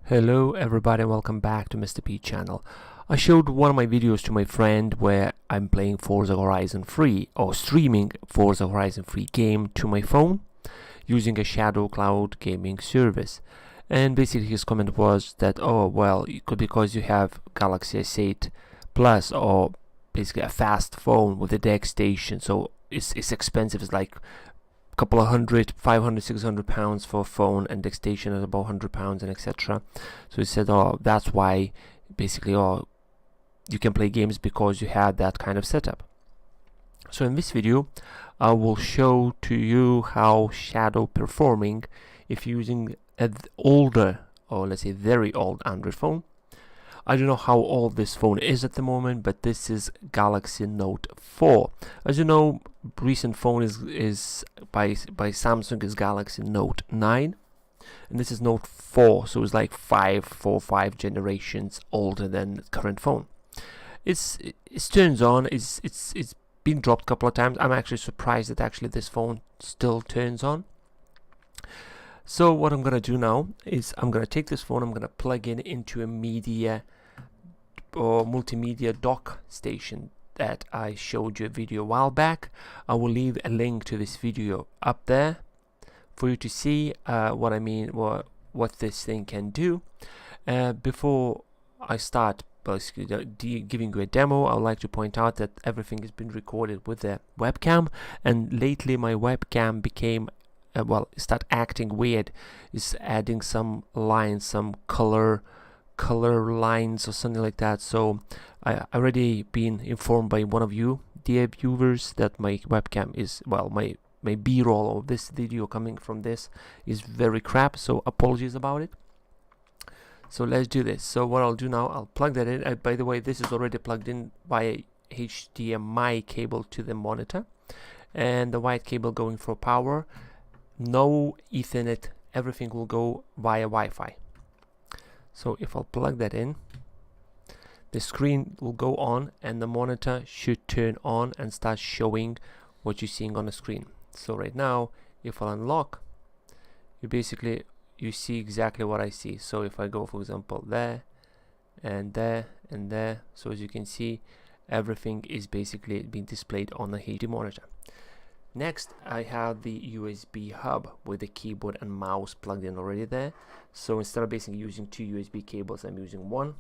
Hello everybody, welcome back to Mr. P channel. I showed one of my videos to my friend where I'm playing Forza Horizon 3 or streaming Forza Horizon 3 game to my phone using a Shadow Cloud gaming service. And basically his comment was that, oh well, it could because you have Galaxy S8 Plus or basically a fast phone with a deck station, so it's expensive. It's like couple of hundred, 500, 600 pounds for a phone, and the station is about 100 pounds, and etc. So he said, oh, that's why basically, oh, you can play games because you had that kind of setup. So in this video I will show to you how Shadow performing if using an older, or let's say very old Android phone. I don't know how old this phone is at the moment, but this is Galaxy Note 4. As you know, recent phone is by Samsung is Galaxy Note 9, and this is Note 4, so it's like 5 generations older than the current phone. It turns on. It's been dropped a couple of times. I'm actually surprised that actually this phone still turns on. So what I'm gonna do now is I'm gonna take this phone, I'm gonna plug in into a media or multimedia dock station that I showed you a video a while back. I will leave a link to this video up there for you to see what I mean, what this thing can do. Before I start basically giving you a demo, I would like to point out that everything has been recorded with a webcam, and lately my webcam became start acting weird. It's adding some lines, some color lines or something like that. So I already been informed by one of you dear viewers that my webcam is, well, my b-roll of this video coming from this is very crap, so apologies about it. So let's do this. So what I'll do now, I'll plug that in. By the way, this is already plugged in via HDMI cable to the monitor, and the white cable going for power. No Ethernet, everything will go via Wi-Fi. So if I'll plug that in, the screen will go on and the monitor should turn on and start showing what you're seeing on the screen. So right now, if I unlock, you see exactly what I see. So if I go, for example, there and there and there, so as you can see, everything is basically being displayed on the HD monitor. Next, I have the USB hub with the keyboard and mouse plugged in already there. So instead of basically using two USB cables, I'm using one.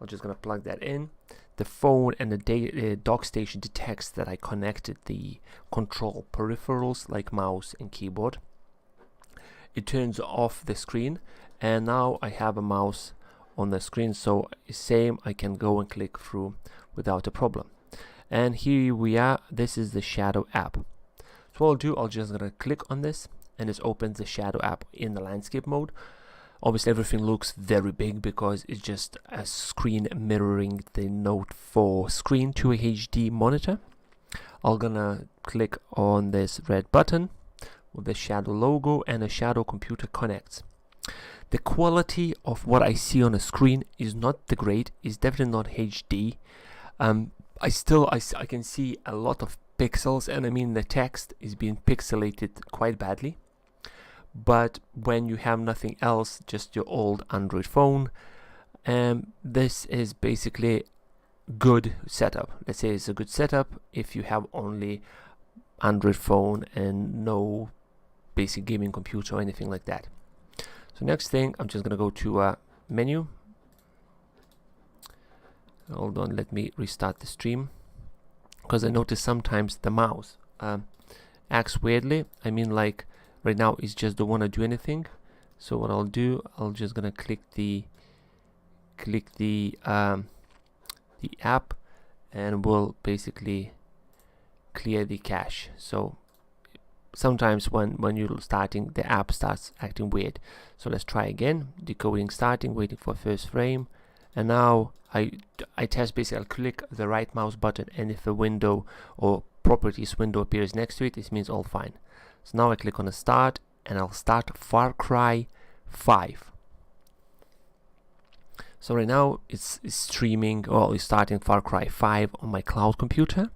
I'm just going to plug that in. The phone and the dock station detects that I connected the control peripherals like mouse and keyboard. It turns off the screen, and now I have a mouse on the screen, so same, I can go and click through without a problem. And here we are. This is the Shadow app. So what I'll do, I'll just gonna click on this, and this opens the Shadow app in the landscape mode. Obviously everything looks very big because it's just a screen mirroring the Note 4 screen to a HD monitor. I'm gonna click on this red button with the Shadow logo, and the Shadow computer connects. The quality of what I see on the screen is not the great. It's definitely not HD. I can see a lot of pixels, and I mean the text is being pixelated quite badly. But when you have nothing else, just your old Android phone, this is basically good setup. Let's say it's a good setup if you have only Android phone and no basic gaming computer or anything like that. So next thing, I'm just gonna go to menu. Hold on, let me restart the stream, because I notice sometimes the mouse acts weirdly. I mean, like right now it just don't want to do anything. So what I'll do, I'll just gonna click the app, and we'll basically clear the cache. So sometimes when you're starting, the app starts acting weird. So let's try again. Decoding starting, waiting for first frame, and now I test basically. I'll click the right mouse button, and if a window or properties window appears next to it, this means all fine. So now I click on the start, and I'll start Far Cry 5. So right now it's streaming, or it's starting Far Cry 5 on my cloud computer.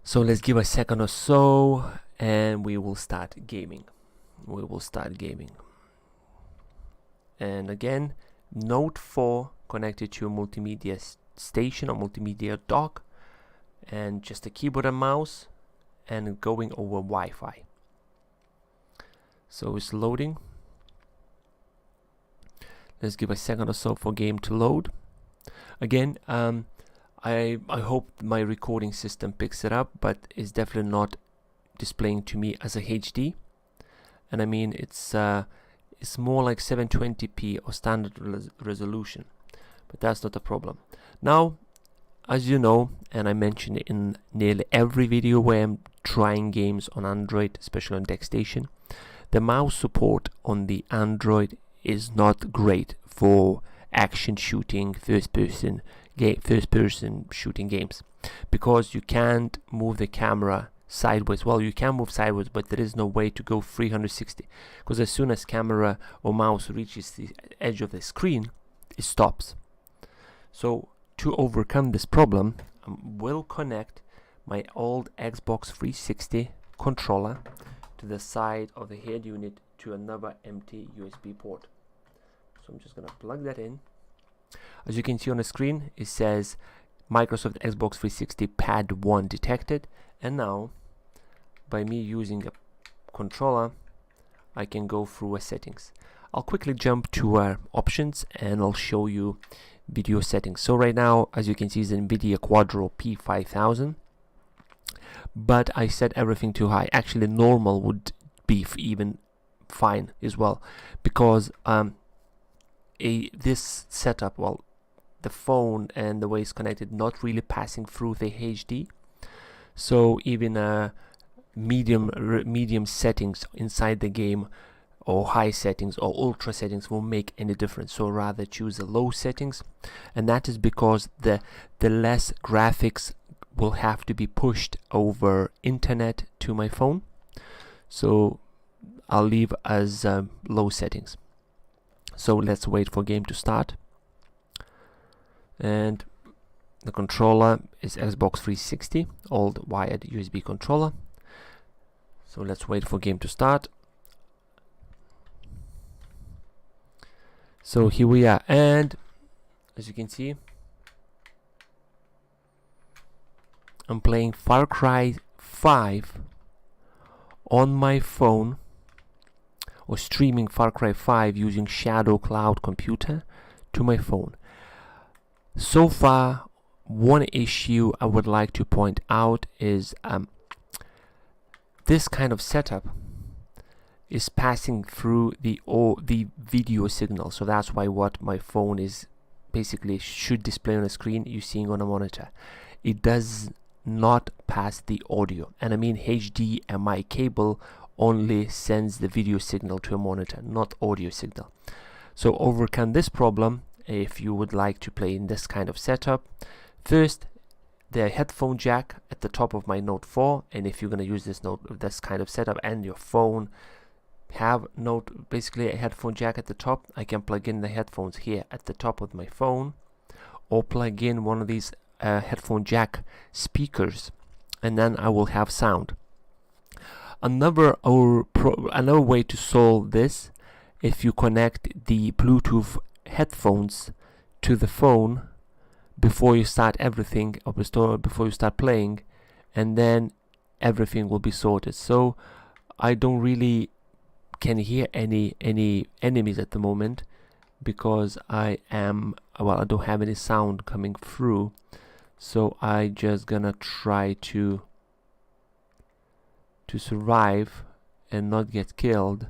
So let's give a second or so, and we will start gaming. and again Note 4 connected to a multimedia station or multimedia dock, and just a keyboard and mouse, and going over Wi-Fi. So it's loading. Let's give a second or so for game to load. Again, I hope my recording system picks it up, but it's definitely not displaying to me as a HD. And I mean, it's more like 720p or standard resolution, but that's not a problem. Now, as you know, and I mentioned it in nearly every video where I'm trying games on Android, especially on DeckStation, the mouse support on the Android is not great for action shooting, first person shooting games, because you can't move the camera sideways. Well, you can move sideways, but there is no way to go 360, because as soon as camera or mouse reaches the edge of the screen, it stops. So to overcome this problem, I will connect my old Xbox 360 controller to the side of the head unit to another empty USB port. So I'm just gonna plug that in. As you can see on the screen, it says Microsoft Xbox 360 Pad 1 detected, and now by me using a controller I can go through our settings. I'll quickly jump to our options and I'll show you video settings. So right now, as you can see, is NVIDIA Quadro P5000, but I set everything too high. Actually normal would be even fine as well, because this setup, well, the phone and the way it's connected, not really passing through the HD, so even medium settings inside the game, or high settings or ultra settings, won't make any difference. So rather choose the low settings, and that is because the less graphics will have to be pushed over internet to my phone. So I'll leave as low settings. So let's wait for game to start. And the controller is Xbox 360, old wired USB controller. So let's wait for game to start. So here we are, and as you can see, I'm playing Far Cry 5 on my phone, or streaming Far Cry 5 using Shadow Cloud Computer to my phone. So far, one issue I would like to point out is this kind of setup is passing through the video signal. So that's why what my phone is basically should display on a screen you're seeing on a monitor. It does not pass the audio, and I mean HDMI cable only sends the video signal to a monitor, not audio signal. So overcome this problem if you would like to play in this kind of setup. First, the headphone jack at the top of my Note 4, and if you're going to use this kind of setup and your phone have basically a headphone jack at the top, I can plug in the headphones here at the top of my phone, or plug in one of these headphone jack speakers, and then I will have sound. Another way to solve this, if you connect the Bluetooth headphones to the phone before you start everything, or before you start playing, and then everything will be sorted. So I don't really can hear any enemies at the moment, because I don't have any sound coming through. So I just gonna try to survive and not get killed.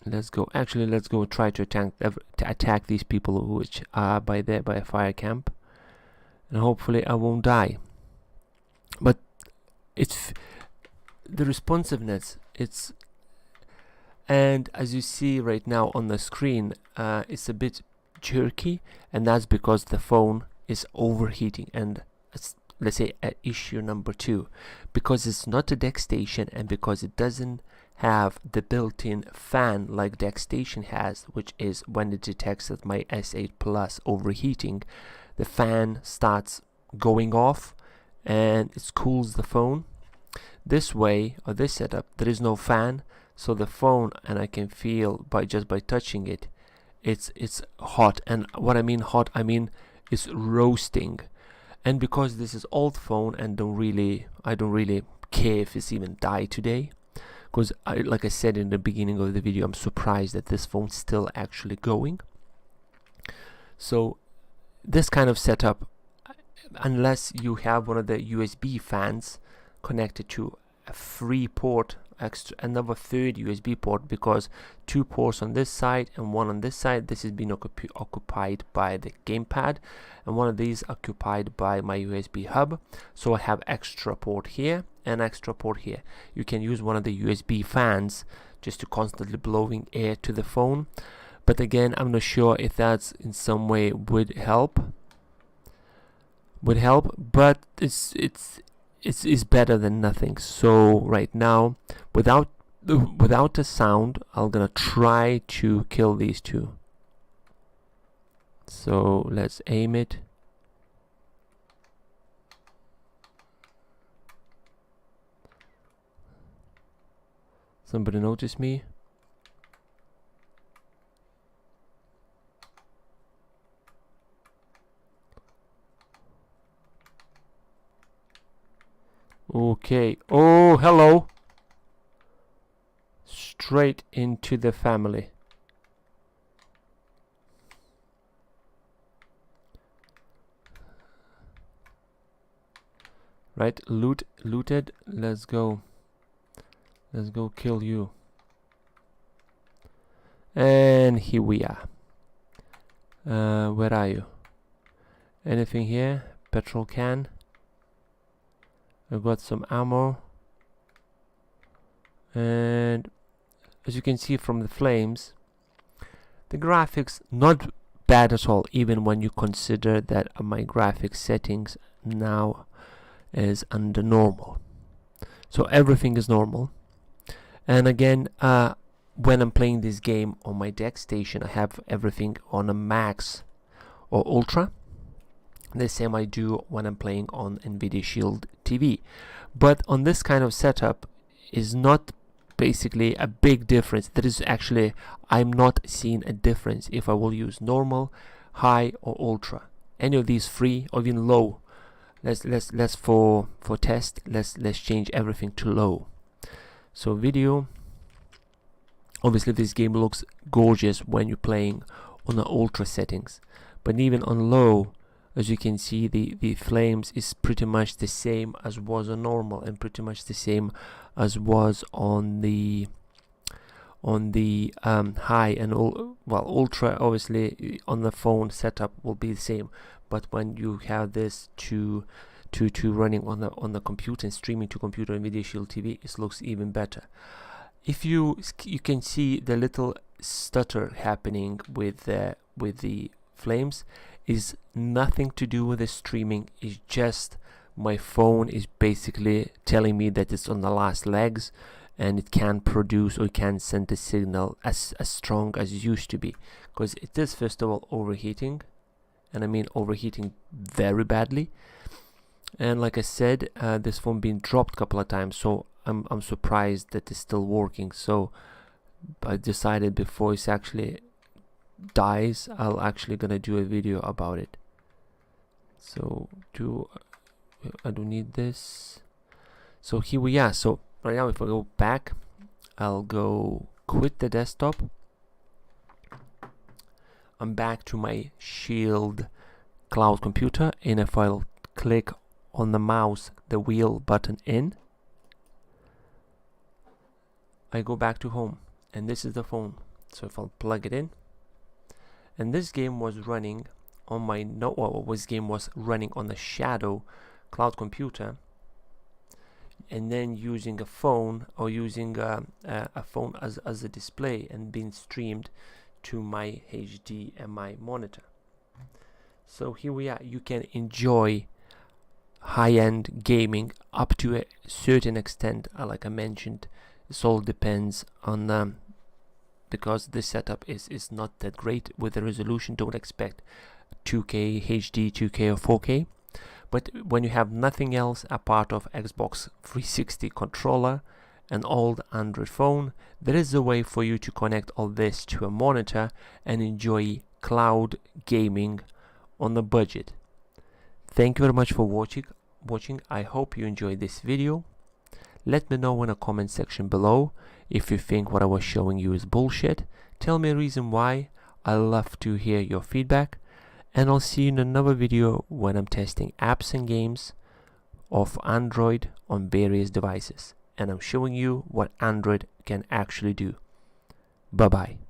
Let's go try to attack these people which are by a fire camp, and hopefully I won't die. But it's the responsiveness, and as you see right now on the screen, it's a bit jerky, and that's because the phone is overheating. And let's say issue number 2, because it's not a DeckStation, and because it doesn't have the built-in fan like DeckStation has, which is when it detects that my S8 Plus overheating, the fan starts going off and it cools the phone. This way, or this setup, there is no fan, So the phone, and I can feel by just by touching it, it's hot. And what I mean hot, I mean it's roasting. And because this is old phone and I don't really care if it's even died today, because like I said in the beginning of the video, I'm surprised that this phone's still actually going. So this kind of setup, unless you have one of the USB fans connected to a free port, another third USB port, because 2 ports on this side and 1 on this side, this has been occupied by the gamepad, and one of these occupied by my USB hub. So I have extra port here and extra port here. You can use one of the USB fans just to constantly blowing air to the phone, but again, I'm not sure if that's in some way would help, but it's better than nothing. So right now, without the sound, I'm gonna try to kill these two. So let's aim it. Somebody notice me? Okay. Oh, hello. Straight into the family. Right, looted. Let's go kill you. And here we are. Where are you? Anything here? Petrol can. I've got some ammo, and as you can see from the flames, the graphics not bad at all, even when you consider that my graphics settings now is under normal. So everything is normal. And again, when I'm playing this game on my deck station, I have everything on a max or ultra. The same I do when I'm playing on NVIDIA Shield TV. But on this kind of setup is not basically a big difference. There is actually, I'm not seeing a difference if I will use normal, high or ultra. Any of these free or even low. Let's for test, let's change everything to low. So video. Obviously this game looks gorgeous when you're playing on the ultra settings. But even on low, as you can see, the flames is pretty much the same as was on normal, and pretty much the same as was on the high and ultra. Obviously on the phone setup will be the same, but when you have this to running on the computer and streaming to computer NVIDIA Shield TV, it looks even better. If you can see the little stutter happening with the flames, is nothing to do with the streaming. It's just my phone is basically telling me that it's on the last legs, and it can't produce or can't send the signal as strong as it used to be, because it is first of all overheating, and I mean overheating very badly. And like I said, this phone been dropped a couple of times, so I'm surprised that it's still working. So I decided before it's actually dies, I'll actually gonna do a video about it. So I don't need this. So here we are. So right now, if I go back, I'll go quit the desktop. I'm back to my Shield cloud computer, and if I'll click on the mouse, the wheel button in, I go back to home, and this is the phone. So if I'll plug it in, and this game was running on my game was running on the Shadow cloud computer, and then using a phone or using a phone as a display and being streamed to my HDMI monitor. So here we are. You can enjoy high-end gaming up to a certain extent. Like I mentioned, this all depends on because this setup is not that great with the resolution. Don't expect 2K HD, 2K or 4K. But when you have nothing else apart of Xbox 360 controller an old Android phone, there is a way for you to connect all this to a monitor and enjoy cloud gaming on a budget. Thank you very much for watching. I hope you enjoyed this video. Let me know in the comment section below if you think what I was showing you is bullshit. Tell me a reason why. I love to hear your feedback, and I'll see you in another video when I'm testing apps and games of Android on various devices, and I'm showing you what Android can actually do. Bye bye.